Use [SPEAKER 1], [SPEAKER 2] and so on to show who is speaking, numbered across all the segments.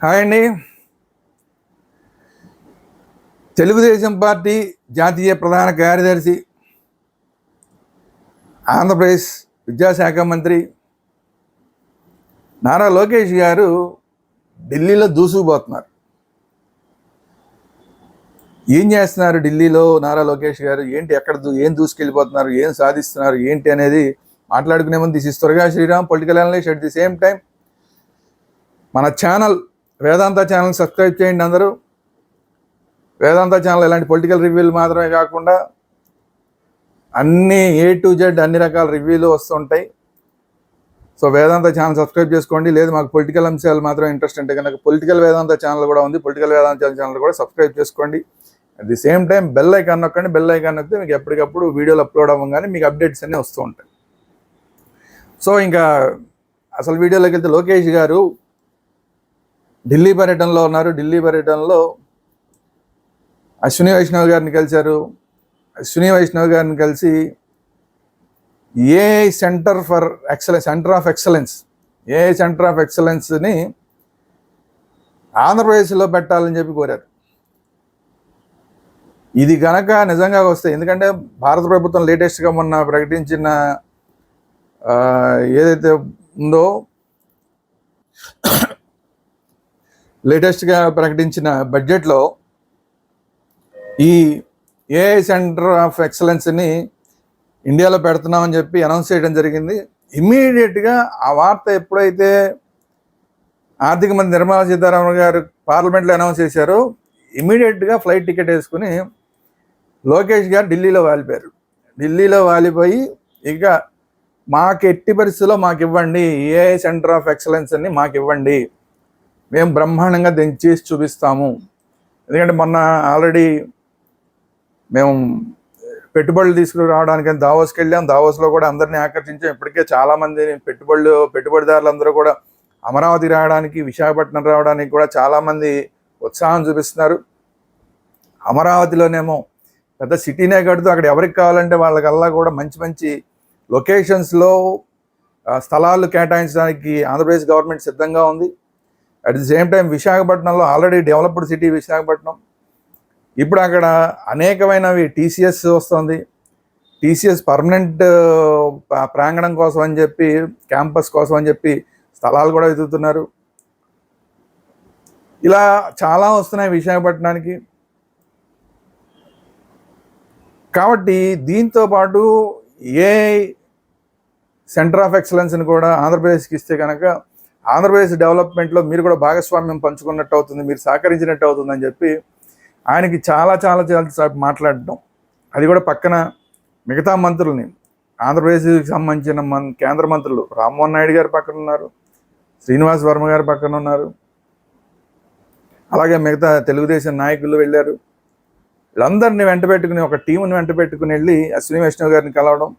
[SPEAKER 1] Hi అండి. Telugu Desam party జాతీయ ప్రధాన కార్యదర్శి, ఆంధ్రప్రదేశ్ విద్యాశాఖ మంత్రి నారా లోకేష్ గారు ఢిల్లీలో దూసుకుపోతున్నారు. ఏం చేస్తున్నారు ఢిల్లీలో నారా లోకేష్ గారు? ఏంటి, ఎక్కడ ఏం దూసుకెళ్ళిపోతున్నారు, ఏం సాధిస్తున్నారు, ఏంటి అనేది మాట్లాడుకునే ముందు దిస్ ఇస్ త్వరగా Sriram political analyst. At the same time మన ఛానల్ వేదాంత ఛానల్ సబ్స్క్రైబ్ చేయండి అందరూ. వేదాంత ఛానల్ ఇలాంటి పొలిటికల్ రివ్యూలు మాత్రమే కాకుండా అన్ని A to Z అన్ని రకాల రివ్యూలు వస్తుంటాయి. సో వేదాంత ఛానల్ సబ్స్క్రైబ్ చేసుకోండి. లేదు మాకు పొలిటికల్ అంశాలు మాత్రమే ఇంట్రెస్ట్ అంటే కనుక పొలిటికల్ వేదాంత ఛానల్ కూడా ఉంది, పొలిటికల్ వేదాంత ఛానల్ కూడా సబ్స్క్రైబ్ చేసుకోండి. At the same time bell icon నొక్కండి. బెల్ ఐకాన్ నొక్కితే మీకు ఎప్పటికప్పుడు వీడియోలు అప్లోడ్ అవ్వగానే మీకు అప్డేట్స్ అన్నీ వస్తూ ఉంటాయి. సో ఇంకా అసలు వీడియోలోకి వెళ్తే, లోకేష్ గారు ఢిల్లీ పర్యటనలో ఉన్నారు. ఢిల్లీ పర్యటనలో అశ్విని వైష్ణవ్ గారిని కలిశారు. అశ్విని వైష్ణవ్ గారిని కలిసి ఏఐ సెంటర్ ఆఫ్ ఎక్సలెన్స్ని ఆంధ్రప్రదేశ్లో పెట్టాలని చెప్పి కోరారు. ఇది కనుక నిజంగా వస్తే, ఎందుకంటే భారత ప్రభుత్వం లేటెస్ట్గా మొన్న ప్రకటించిన ఏదైతే ఉందో, లేటెస్ట్గా ప్రకటించిన బడ్జెట్లో ఈ ఏఐ సెంటర్ ఆఫ్ ఎక్సలెన్స్ని ఇండియాలో పెడుతున్నామని చెప్పి అనౌన్స్ చేయడం జరిగింది. ఇమ్మీడియట్గా ఆ వార్త ఎప్పుడైతే ఆర్థిక మంత్రి నిర్మలా సీతారామన్ గారు పార్లమెంట్లో అనౌన్స్ చేశారో, ఇమ్మీడియట్గా ఫ్లైట్ టికెట్ వేసుకుని లోకేష్ గారు ఢిల్లీలో వాలిపోయారు. ఢిల్లీలో వాలిపోయి ఇక మాకు ఎట్టి పరిస్థితుల్లో మాకు ఇవ్వండి, ఏఐ సెంటర్ ఆఫ్ ఎక్సలెన్స్ అని మాకు ఇవ్వండి, మేము బ్రహ్మాండంగా చేసి చూపిస్తాము. ఎందుకంటే మొన్న ఆల్రెడీ మేము పెట్టుబడులు తీసుకురావడానికి దావోస్కి వెళ్ళాం. దావోస్లో కూడా అందరినీ ఆకర్షించాం. ఇప్పటికే చాలామంది పెట్టుబడిదారులందరూ కూడా అమరావతి రావడానికి, విశాఖపట్నం రావడానికి కూడా చాలామంది ఉత్సాహం చూపిస్తున్నారు. అమరావతిలోనేమో పెద్ద సిటీనే కడుతూ అక్కడ ఎవరికి కావాలంటే వాళ్ళకల్లా కూడా మంచి మంచి లొకేషన్స్లో స్థలాలు కేటాయించడానికి ఆంధ్రప్రదేశ్ గవర్నమెంట్ సిద్ధంగా ఉంది. అట్ ది సేమ్ టైం విశాఖపట్నంలో ఆల్రెడీ డెవలప్డ్ సిటీ విశాఖపట్నం. ఇప్పుడు అక్కడ అనేకమైనవి టీసీఎస్ వస్తుంది. టీసీఎస్ పర్మనెంట్ ప్రాంగణం కోసం అని చెప్పి, క్యాంపస్ కోసం అని చెప్పి స్థలాలు కూడా వెతుకుతున్నారు. ఇలా చాలా వస్తున్నాయి విశాఖపట్నానికి. కాబట్టి దీంతో పాటు ఏఐ సెంటర్ ఆఫ్ ఎక్సలెన్స్ని కూడా ఆంధ్రప్రదేశ్కి ఇస్తే కనుక ఆంధ్రప్రదేశ్ డెవలప్మెంట్లో మీరు కూడా భాగస్వామ్యం పంచుకున్నట్టు అవుతుంది, మీరు సహకరించినట్టు అవుతుందని చెప్పి ఆయనకి చాలా మాట్లాడడం. అది కూడా పక్కన మిగతా మంత్రుల్ని, ఆంధ్రప్రదేశ్కి సంబంధించిన కేంద్ర మంత్రులు రామ్మోహన్ నాయుడు గారు పక్కన ఉన్నారు, శ్రీనివాస్ వర్మ గారు పక్కన ఉన్నారు, అలాగే మిగతా తెలుగుదేశం నాయకులు వెళ్ళారు. వీళ్ళందరినీ వెంట పెట్టుకుని, ఒక టీంని వెంట పెట్టుకుని వెళ్ళి అశ్విని వైష్ణవ్ గారిని కలవడం.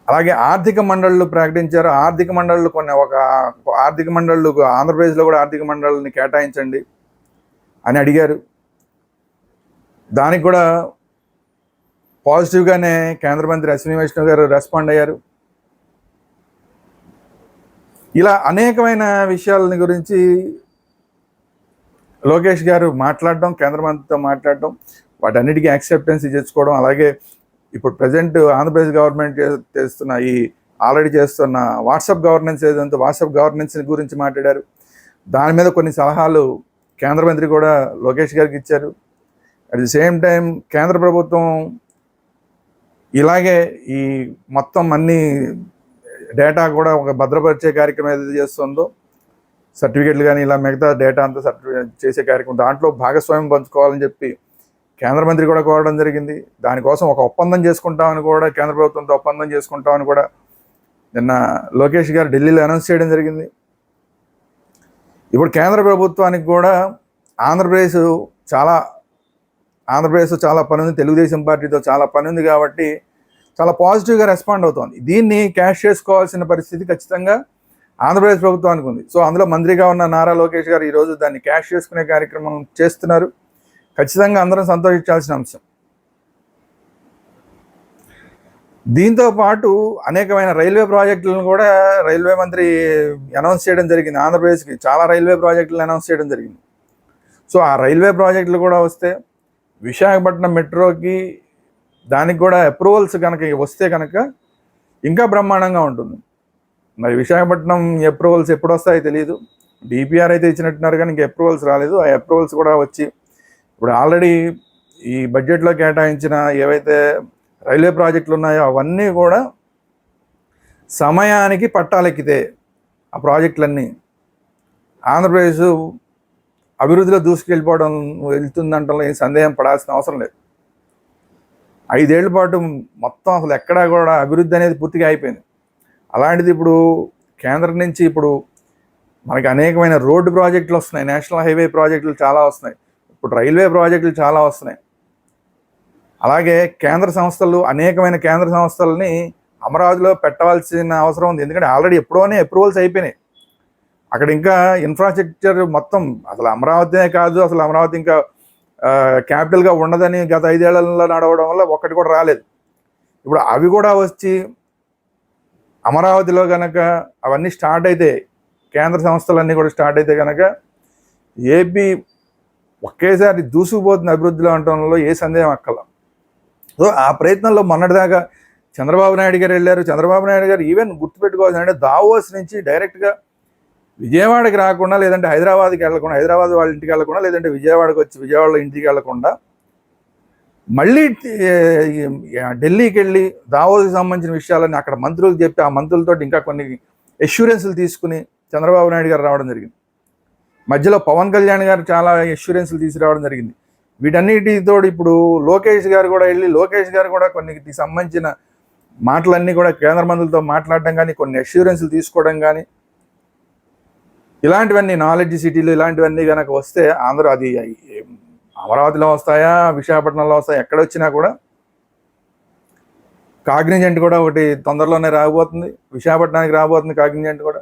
[SPEAKER 1] అలాగే ఆర్థిక మండళ్ళు ప్రకటించారు. ఆర్థిక మండళ్ళు ఒక ఆర్థిక మండళ్ళు ఆంధ్రప్రదేశ్లో కూడా ఆర్థిక మండళ్ళని కేటాయించండి అని అడిగారు. దానికి కూడా పాజిటివ్గానే కేంద్ర మంత్రి అశ్విని వైష్ణవ్ గారు రెస్పాండ్ అయ్యారు. ఇలా అనేకమైన విషయాలని గురించి లోకేష్ గారు మాట్లాడడం, కేంద్ర మంత్రితో మాట్లాడడం, వాటన్నిటికీ యాక్సెప్టెన్స్ తెచ్చుకోవడం. అలాగే ఇప్పుడు ప్రజెంట్ ఆంధ్రప్రదేశ్ గవర్నమెంట్ చేస్తున్న ఆల్రెడీ చేస్తున్న వాట్సాప్ గవర్నెన్స్ ఏదంటే వాట్సాప్ గవర్నెన్స్ గురించి మాట్లాడారు. దాని మీద కొన్ని సలహాలు కేంద్ర మంత్రి కూడా లోకేష్ గారికి ఇచ్చారు. అట్ ది సేమ్ టైం కేంద్ర ప్రభుత్వం ఇలాగే ఈ మొత్తం అన్ని డేటా కూడా ఒక భద్రపరిచే కార్యక్రమం ఏదైతే చేస్తుందో, సర్టిఫికెట్లు కానీ ఇలా మిగతా డేటా అంతా చేసే కార్యక్రమం, దాంట్లో భాగస్వామ్యం పంచుకోవాలని చెప్పి కేంద్ర మంత్రి కూడా కోరడం జరిగింది. దానికోసం ఒక ఒప్పందం చేసుకుంటామని కూడా, కేంద్ర ప్రభుత్వంతో ఒప్పందం చేసుకుంటామని కూడా నిన్న లోకేష్ గారు ఢిల్లీలో అనౌన్స్ చేయడం జరిగింది. ఇప్పుడు కేంద్ర ప్రభుత్వానికి కూడా ఆంధ్రప్రదేశ్ చాలా పని ఉంది, తెలుగుదేశం పార్టీతో చాలా పని ఉంది కాబట్టి చాలా పాజిటివ్గా రెస్పాండ్ అవుతోంది. దీన్ని క్యాష్ చేసుకోవాల్సిన పరిస్థితి ఖచ్చితంగా ఆంధ్రప్రదేశ్ ప్రభుత్వానికి ఉంది. సో అందులో మంత్రిగా ఉన్న నారా లోకేష్ గారు ఈరోజు దాన్ని క్యాష్ చేసుకునే కార్యక్రమం చేస్తున్నారు. ఖచ్చితంగా అందరం సంతోషించాల్సిన అంశం. దీంతో పాటు అనేకమైన రైల్వే ప్రాజెక్టులను కూడా రైల్వే మంత్రి అనౌన్స్ చేయడం జరిగింది. ఆంధ్రప్రదేశ్కి చాలా రైల్వే ప్రాజెక్టులను అనౌన్స్ చేయడం జరిగింది. సో ఆ రైల్వే ప్రాజెక్టులు కూడా వస్తే విశాఖపట్నం మెట్రోకి దానికి కూడా అప్రూవల్స్ కనుక వస్తే కనుక ఇంకా బ్రహ్మాండంగా ఉంటుంది. మరి విశాఖపట్నం అప్రూవల్స్ ఎప్పుడు వస్తాయో తెలియదు. డిపిఆర్ అయితే ఇచ్చినట్టున్నారు కానీ ఇంకా అప్రూవల్స్ రాలేదు. ఆ అప్రూవల్స్ కూడా వచ్చి ఇప్పుడు ఆల్రెడీ ఈ బడ్జెట్లో కేటాయించిన ఏవైతే రైల్వే ప్రాజెక్టులు ఉన్నాయో అవన్నీ కూడా సమయానికి పట్టాలెక్కితే ఆ ప్రాజెక్టులన్నీ ఆంధ్రప్రదేశ్ అభివృద్ధిలో దూసుకెళ్ళిపోవడం వెళ్తుందంటే ఏం సందేహం పడాల్సిన అవసరం లేదు. 5 ఏళ్ల పాటు మొత్తం అసలు ఎక్కడా కూడా అభివృద్ధి అనేది పూర్తిగా అయిపోయింది. అలాంటిది ఇప్పుడు కేంద్రం నుంచి ఇప్పుడు మనకి అనేకమైన రోడ్డు ప్రాజెక్టులు వస్తున్నాయి, నేషనల్ హైవే ప్రాజెక్టులు చాలా వస్తున్నాయి, ఇప్పుడు రైల్వే ప్రాజెక్టులు చాలా వస్తున్నాయి. అలాగే అనేకమైన కేంద్ర సంస్థలని అమరావతిలో పెట్టవలసిన అవసరం ఉంది. ఎందుకంటే ఆల్రెడీ ఎప్పుడోనే అప్రూవల్స్ అయిపోయినాయి. అక్కడ ఇంకా ఇన్ఫ్రాస్ట్రక్చర్ మొత్తం అసలు అమరావతినే కాదు, అసలు అమరావతి ఇంకా క్యాపిటల్గా ఉండదని గత 5 ఏళ్లలో నడవడం వల్ల ఒక్కటి కూడా రాలేదు. ఇప్పుడు అవి కూడా వచ్చి అమరావతిలో కనుక అవన్నీ స్టార్ట్ అయితే, కేంద్ర సంస్థలన్నీ కూడా స్టార్ట్ అయితే కనుక ఏపీ ఒకేసారి దూసుకుపోతున్న అభివృద్ధిలో ఉండటంలో ఏ సందేహం అక్కల. సో ఆ ప్రయత్నంలో మొన్నటిదాకా చంద్రబాబు నాయుడు గారు వెళ్ళారు. చంద్రబాబు నాయుడు గారు ఈవెన్ గుర్తుపెట్టుకోవాల్సిందంటే దావోస్ నుంచి డైరెక్ట్గా విజయవాడకి రాకుండా, లేదంటే హైదరాబాద్కి వెళ్ళకుండా, హైదరాబాద్ వాళ్ళ ఇంటికి వెళ్ళకుండా, లేదంటే విజయవాడకి వచ్చి విజయవాడలో ఇంటికి వెళ్ళకుండా మళ్ళీ ఢిల్లీకి వెళ్ళి దావోస్కి సంబంధించిన విషయాలని అక్కడ మంత్రులకు చెప్పి ఆ మంత్రులతో ఇంకా కొన్ని ఎష్యూరెన్స్లు తీసుకుని చంద్రబాబు నాయుడు గారు రావడం జరిగింది. మధ్యలో పవన్ కళ్యాణ్ గారు చాలా ఎష్యూరెన్స్లు తీసుకురావడం జరిగింది. వీటన్నిటితో ఇప్పుడు లోకేష్ గారు కూడా వెళ్ళి లోకేష్ గారు కూడా కొన్నిటికి సంబంధించిన మాటలన్నీ కూడా కేంద్ర మంత్రులతో మాట్లాడడం కానీ, కొన్ని ఎష్యూరెన్స్లు తీసుకోవడం కానీ, ఇలాంటివన్నీ నాలెడ్జ్ సిటీలు ఇలాంటివన్నీ కనుక వస్తే అది అమరావతిలో వస్తాయా, విశాఖపట్నంలో వస్తాయా, ఎక్కడ వచ్చినా కూడా కాగ్నిజెంట్ కూడా ఒకటి తొందరలోనే రాబోతుంది, విశాఖపట్నానికి రాబోతుంది కాగ్నిజెంట్ కూడా.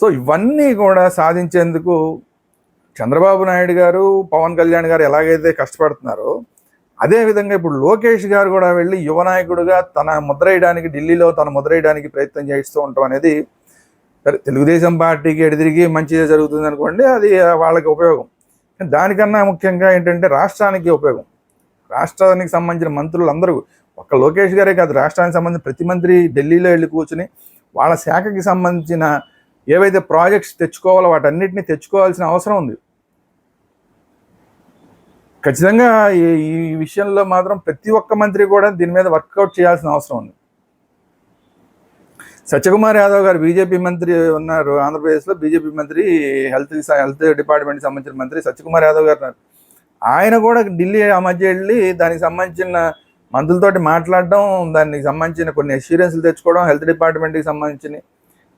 [SPEAKER 1] సో ఇవన్నీ కూడా సాధించేందుకు చంద్రబాబు నాయుడు గారు, పవన్ కళ్యాణ్ గారు ఎలాగైతే కష్టపడుతున్నారో అదేవిధంగా ఇప్పుడు లోకేష్ గారు కూడా వెళ్ళి యువ నాయకుడుగా తన ముద్ర వేయడానికి, ఢిల్లీలో తన ముద్ర వేయడానికి ప్రయత్నం చేస్తూ ఉండటం అనేది తెలుగుదేశం పార్టీకి ఎడిదిరిగి మంచిగా జరుగుతుంది అనుకోండి, అది వాళ్ళకి ఉపయోగం. దానికన్నా ముఖ్యంగా ఏంటంటే రాష్ట్రానికి ఉపయోగం. రాష్ట్రానికి సంబంధించిన మంత్రులు అందరూ, ఒక్క లోకేష్ గారే కాదు, రాష్ట్రానికి సంబంధించిన ప్రతి మంత్రి ఢిల్లీలో వెళ్ళి కూర్చుని వాళ్ళ శాఖకి సంబంధించిన ఏవైతే ప్రాజెక్ట్స్ తెచ్చుకోవాలో వాటన్నిటిని తెచ్చుకోవాల్సిన అవసరం ఉంది. ఖచ్చితంగా ఈ విషయంలో మాత్రం ప్రతి ఒక్క మంత్రి కూడా దీని మీద వర్కౌట్ చేయాల్సిన అవసరం ఉంది. సత్యకుమార్ యాదవ్ గారు బీజేపీ మంత్రి ఉన్నారు ఆంధ్రప్రదేశ్లో, బీజేపీ మంత్రి, హెల్త్ డిపార్ట్మెంట్కి సంబంధించిన మంత్రి సత్యకుమార్ యాదవ్ గారు ఉన్నారు. ఆయన కూడా ఢిల్లీ ఆ మధ్య వెళ్ళి దానికి సంబంధించిన మంత్రులతోటి మాట్లాడడం, దానికి సంబంధించిన కొన్ని అష్యూరెన్స్లు తెచ్చుకోవడం, హెల్త్ డిపార్ట్మెంట్కి సంబంధించి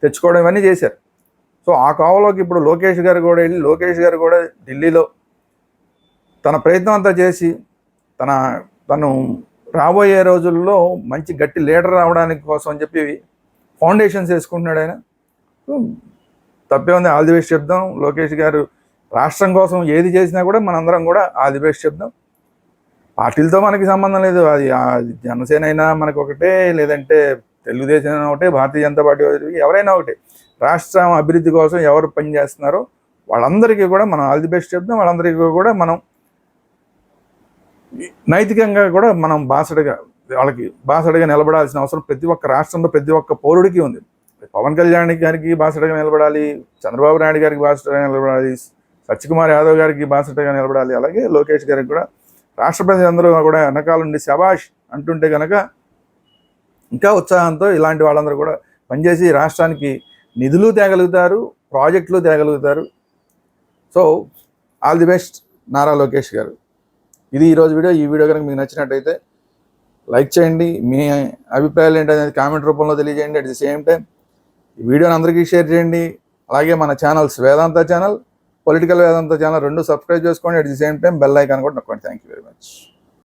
[SPEAKER 1] తెచ్చుకోవడం ఇవన్నీ చేశారు. సో ఆ కోవలోకి ఇప్పుడు లోకేష్ గారు కూడా వెళ్ళి, లోకేష్ గారు కూడా ఢిల్లీలో తన ప్రయత్నం అంతా చేసి తను రాబోయే రోజుల్లో మంచి గట్టి లీడర్ రావడానికి కోసం అని చెప్పి ఫౌండేషన్స్ వేసుకుంటున్నాడు ఆయన. తప్పే ఉంది, ఆల్ ది బెస్ట్ చెప్దాం. లోకేష్ గారు రాష్ట్రం కోసం ఏది చేసినా కూడా మనందరం కూడా ఆల్ ది బెస్ట్ చెప్దాం. పార్టీలతో మనకి సంబంధం లేదు, అది జనసేన అయినా మనకు ఒకటే, లేదంటే తెలుగుదేశం అయినా ఒకటే, భారతీయ జనతా పార్టీ ఎవరైనా ఒకటే. రాష్ట్రం అభివృద్ధి కోసం ఎవరు పనిచేస్తున్నారో వాళ్ళందరికీ కూడా మనం ఆల్ ది బెస్ట్ చెప్దాం. వాళ్ళందరికీ కూడా మనం నైతికంగా కూడా మనం వాళ్ళకి బాసడగా నిలబడాల్సిన అవసరం ప్రతి ఒక్క రాష్ట్రంలో ప్రతి ఒక్క పౌరుడికి ఉంది. పవన్ కళ్యాణ్ గారికి బాసడగా నిలబడాలి, చంద్రబాబు నాయుడు గారికి బాసడగా నిలబడాలి, సత్యకుమార్ యాదవ్ గారికి బాసడగా నిలబడాలి, అలాగే లోకేష్ గారికి కూడా. రాష్ట్రపతి అందరూ కూడా వెనకాల నుండి శబాష్ అంటుంటే కనుక ఇంకా ఉత్సాహంతో ఇలాంటి వాళ్ళందరూ కూడా పనిచేసి రాష్ట్రానికి నిధులు తేగలుగుతారు, ప్రాజెక్టులు తేగలుగుతారు. So all the best Nara Lokesh గారు. ఇది ఈరోజు వీడియో. ఈ వీడియో కనుక మీకు నచ్చినట్టయితే లైక్ చేయండి, మీ అభిప్రాయాలు ఏంటనేది కామెంట్ రూపంలో తెలియజేయండి. అట్ ది సేమ్ టైం ఈ వీడియోని అందరికీ షేర్ చేయండి. అలాగే మన ఛానల్స్ వేదాంత ఛానల్, పొలిటికల్ వేదాంత ఛానల్ 2 సబ్స్క్రైబ్ చేసుకోండి. At the same time bell icon కూడా నొక్కండి. Thank you very much.